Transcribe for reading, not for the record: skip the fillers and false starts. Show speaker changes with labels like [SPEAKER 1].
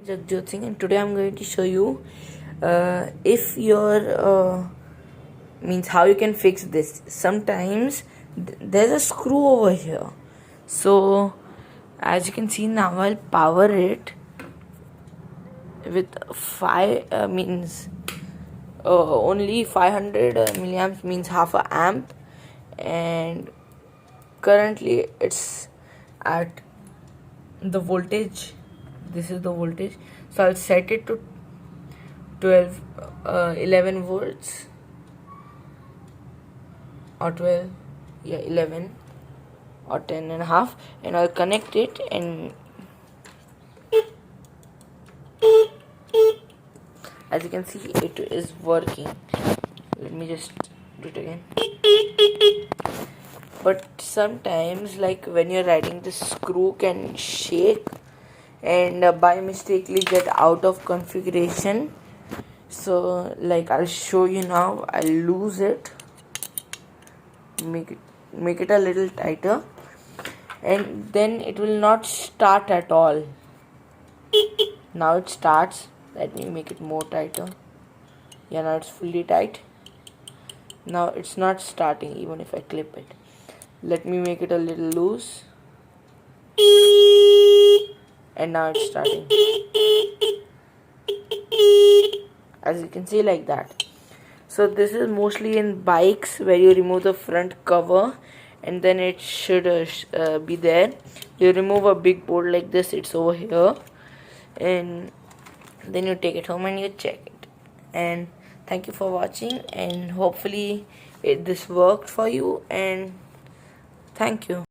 [SPEAKER 1] Jagjot Singh, and today I'm going to show you if your means how you can fix this. Sometimes there's a screw over here, so as you can see now, I'll power it with 5 means only 500 milliamps, means half a amp, and currently it's at the voltage. This is the voltage, so I'll set it to 11 volts or 12, 11 or 10 and a half, and I'll connect it, and as you can see it is working. Let me just do it again. But sometimes, like when you're riding, the screw can shake and by mistakenly get out of configuration. So like I'll show you now. I'll lose it, make it a little tighter, and then it will not start at all. Now it starts. Let me make it more tighter. Yeah, now it's fully tight. Now it's not starting even if I clip it. Let me make it a little loose, and now it's starting, as you can see, like that. So this is mostly in bikes where you remove the front cover, and then it should be there. You remove a big board like this, it's over here, and then you take it home and you check it. And thank you for watching, and hopefully this worked for you, and thank you.